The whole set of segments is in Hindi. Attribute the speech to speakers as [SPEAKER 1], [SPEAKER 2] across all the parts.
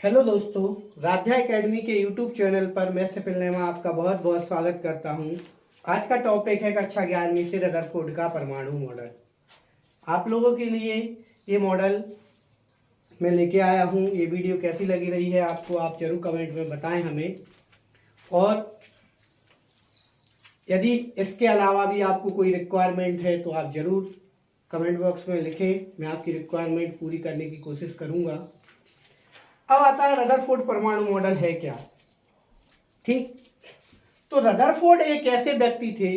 [SPEAKER 1] हेलो दोस्तों, राध्या एकेडमी के यूट्यूब चैनल पर मैं सिपिल नेमा आपका बहुत बहुत स्वागत करता हूं। आज का टॉपिक है कक्षा 11वीं से रदरफोर्ड का परमाणु मॉडल। आप लोगों के लिए ये मॉडल मैं लेके आया हूं। ये वीडियो कैसी लगी रही है आपको, आप जरूर कमेंट में बताएं हमें। और यदि इसके अलावा भी आपको कोई रिक्वायरमेंट है तो आप ज़रूर कमेंट बॉक्स में लिखें, मैं आपकी रिक्वायरमेंट पूरी करने की कोशिश करूँगा। अब आता है रदरफोर्ड परमाणु मॉडल है क्या। ठीक, तो रदरफोर्ड एक ऐसे व्यक्ति थे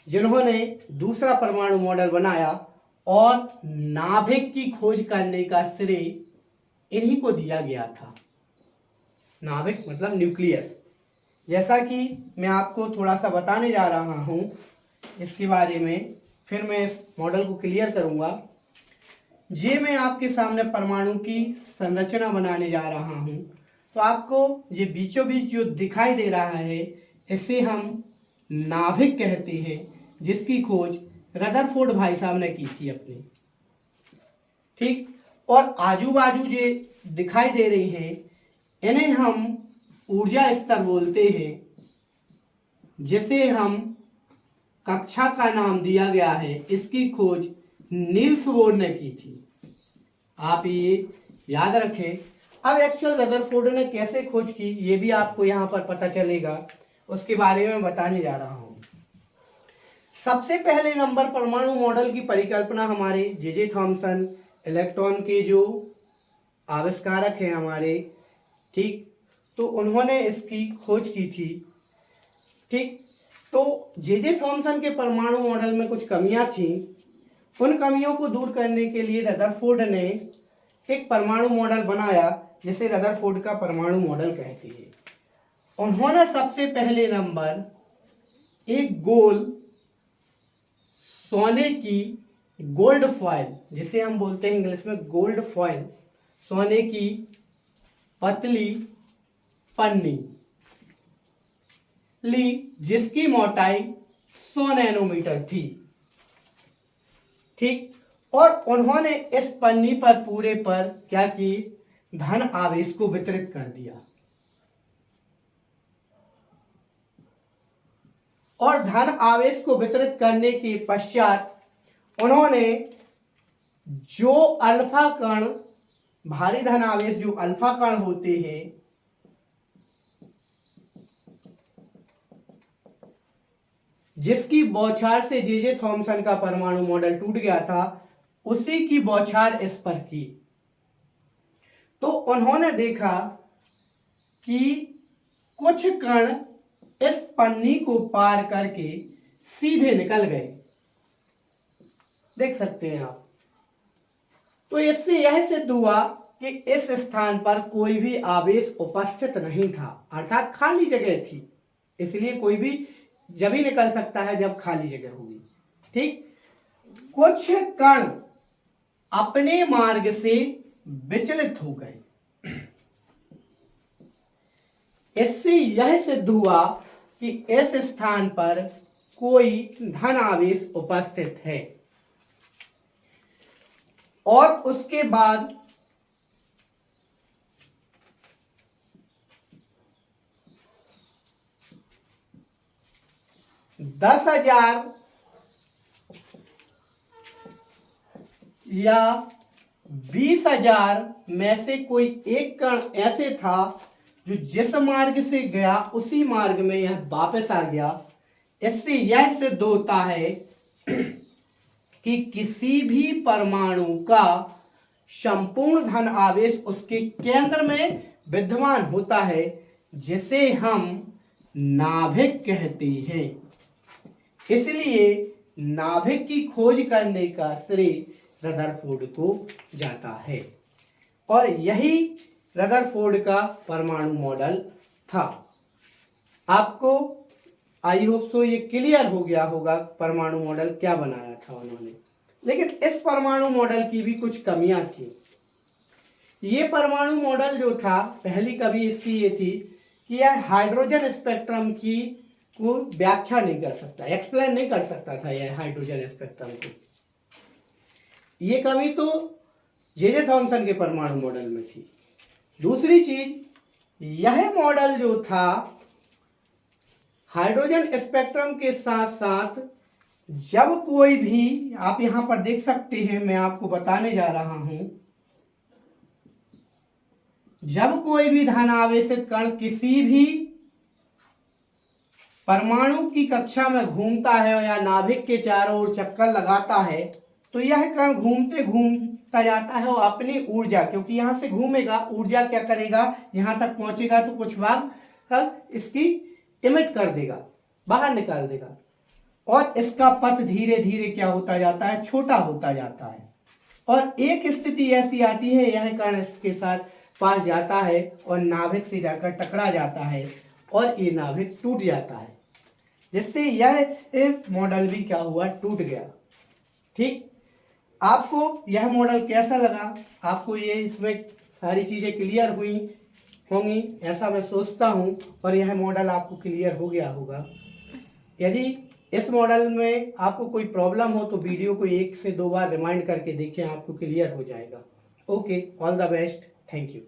[SPEAKER 1] जिन्होंने दूसरा परमाणु मॉडल बनाया और नाभिक की खोज करने का श्रेय इन्हीं को दिया गया था। नाभिक मतलब न्यूक्लियस। जैसा कि मैं आपको थोड़ा सा बताने जा रहा हूं इसके बारे में, फिर मैं इस मॉडल को क्लियर करूंगा। ये मैं आपके सामने परमाणु की संरचना बनाने जा रहा हूं, तो आपको ये बीचों बीच जो दिखाई दे रहा है इसे हम नाभिक कहते हैं, जिसकी खोज रदरफोर्ड भाई साहब ने की थी अपनी। ठीक, और आजू बाजू जो दिखाई दे रही हैं इन्हें हम ऊर्जा स्तर बोलते हैं, जिसे हम कक्षा का नाम दिया गया है। इसकी खोज नील्स बोर ने की थी, आप ये याद रखें। अब एक्चुअल रदरफोर्ड ने कैसे खोज की ये भी आपको यहाँ पर पता चलेगा, उसके बारे में बताने जा रहा हूँ। सबसे पहले नंबर परमाणु मॉडल की परिकल्पना हमारे जे थॉमसन, इलेक्ट्रॉन के जो आविष्कारक हैं हमारे, ठीक, तो उन्होंने इसकी खोज की थी। ठीक, तो जे थॉमसन के परमाणु मॉडल में कुछ कमियां थी। उन कमियों को दूर करने के लिए रदरफोर्ड ने एक परमाणु मॉडल बनाया जिसे रदरफोर्ड का परमाणु मॉडल कहते हैं। उन्होंने सबसे पहले नंबर एक गोल सोने की गोल्ड फॉयल, जिसे हम बोलते हैं इंग्लिश में गोल्ड फॉयल, सोने की पतली पन्नी ली, जिसकी मोटाई 100 नैनोमीटर थी। ठीक, और उन्होंने इस पन्नी पर पूरे पर क्या की, धन आवेश को वितरित कर दिया। और धन आवेश को वितरित करने के पश्चात उन्होंने जो अल्फा कण, भारी धन आवेश जो अल्फा कण होते हैं, जिसकी बौछार से जे थॉमसन का परमाणु मॉडल टूट गया था, उसी की बौछार इस पर की। तो उन्होंने देखा कि कुछ कण इस पन्नी को पार करके सीधे निकल गए, देख सकते हैं आप। तो इससे यह सिद्ध हुआ कि इस स्थान पर कोई भी आवेश उपस्थित नहीं था, अर्थात खाली जगह थी। इसलिए कोई भी जब ही निकल सकता है जब खाली जगह होगी। ठीक, कुछ कण अपने मार्ग से विचलित हो गए। इससे यह सिद्ध हुआ कि इस स्थान पर कोई धन आवेश उपस्थित है। और उसके बाद दस हजार या 20,000 में से कोई एक कण ऐसे था जो जिस मार्ग से गया उसी मार्ग में यह वापस आ गया। इससे यह सिद्ध होता है कि किसी भी परमाणु का संपूर्ण धन आवेश उसके केंद्र में विद्यमान होता है, जिसे हम नाभिक कहते हैं। इसलिए नाभिक की खोज करने का श्रेय रदरफोर्ड को जाता है, और यही रदरफोर्ड का परमाणु मॉडल था। आपको आई होप सो ये क्लियर हो गया होगा परमाणु मॉडल क्या बनाया था उन्होंने। लेकिन इस परमाणु मॉडल की भी कुछ कमियां थी। ये परमाणु मॉडल जो था, पहली कमी इसकी ये थी कि यह हाइड्रोजन स्पेक्ट्रम की को व्याख्या नहीं कर सकता, एक्सप्लेन नहीं कर सकता था यह हाइड्रोजन स्पेक्ट्रम को। ये कमी तो जे थॉमसन के परमाणु मॉडल में थी। दूसरी चीज, यह मॉडल जो था हाइड्रोजन स्पेक्ट्रम के साथ साथ जब कोई भी, आप यहां पर देख सकते हैं, मैं आपको बताने जा रहा हूं, जब कोई भी धनावेशित कण किसी भी परमाणु की कक्षा में घूमता है या नाभिक के चारों ओर चक्कर लगाता है, तो यह कण घूमते घूमता जाता है और अपनी ऊर्जा, क्योंकि यहां से घूमेगा, ऊर्जा क्या करेगा, यहां तक पहुंचेगा तो कुछ भाग इसकी इमिट कर देगा, बाहर निकाल देगा, और इसका पथ धीरे धीरे क्या होता जाता है, छोटा होता जाता है, और एक स्थिति ऐसी आती है यह कण इसके साथ पास जाता है और नाभिक से जाकर टकरा जाता है और ये नाभिक टूट जाता है, जिससे यह मॉडल भी क्या हुआ, टूट गया। ठीक, आपको यह मॉडल कैसा लगा, आपको ये इसमें सारी चीजें क्लियर हुई होंगी ऐसा मैं सोचता हूँ, और यह मॉडल आपको क्लियर हो गया होगा। यदि इस मॉडल में आपको कोई प्रॉब्लम हो तो वीडियो को 1 से 2 बार रिमाइंड करके देखें, आपको क्लियर हो जाएगा। Okay, all the best, thank you.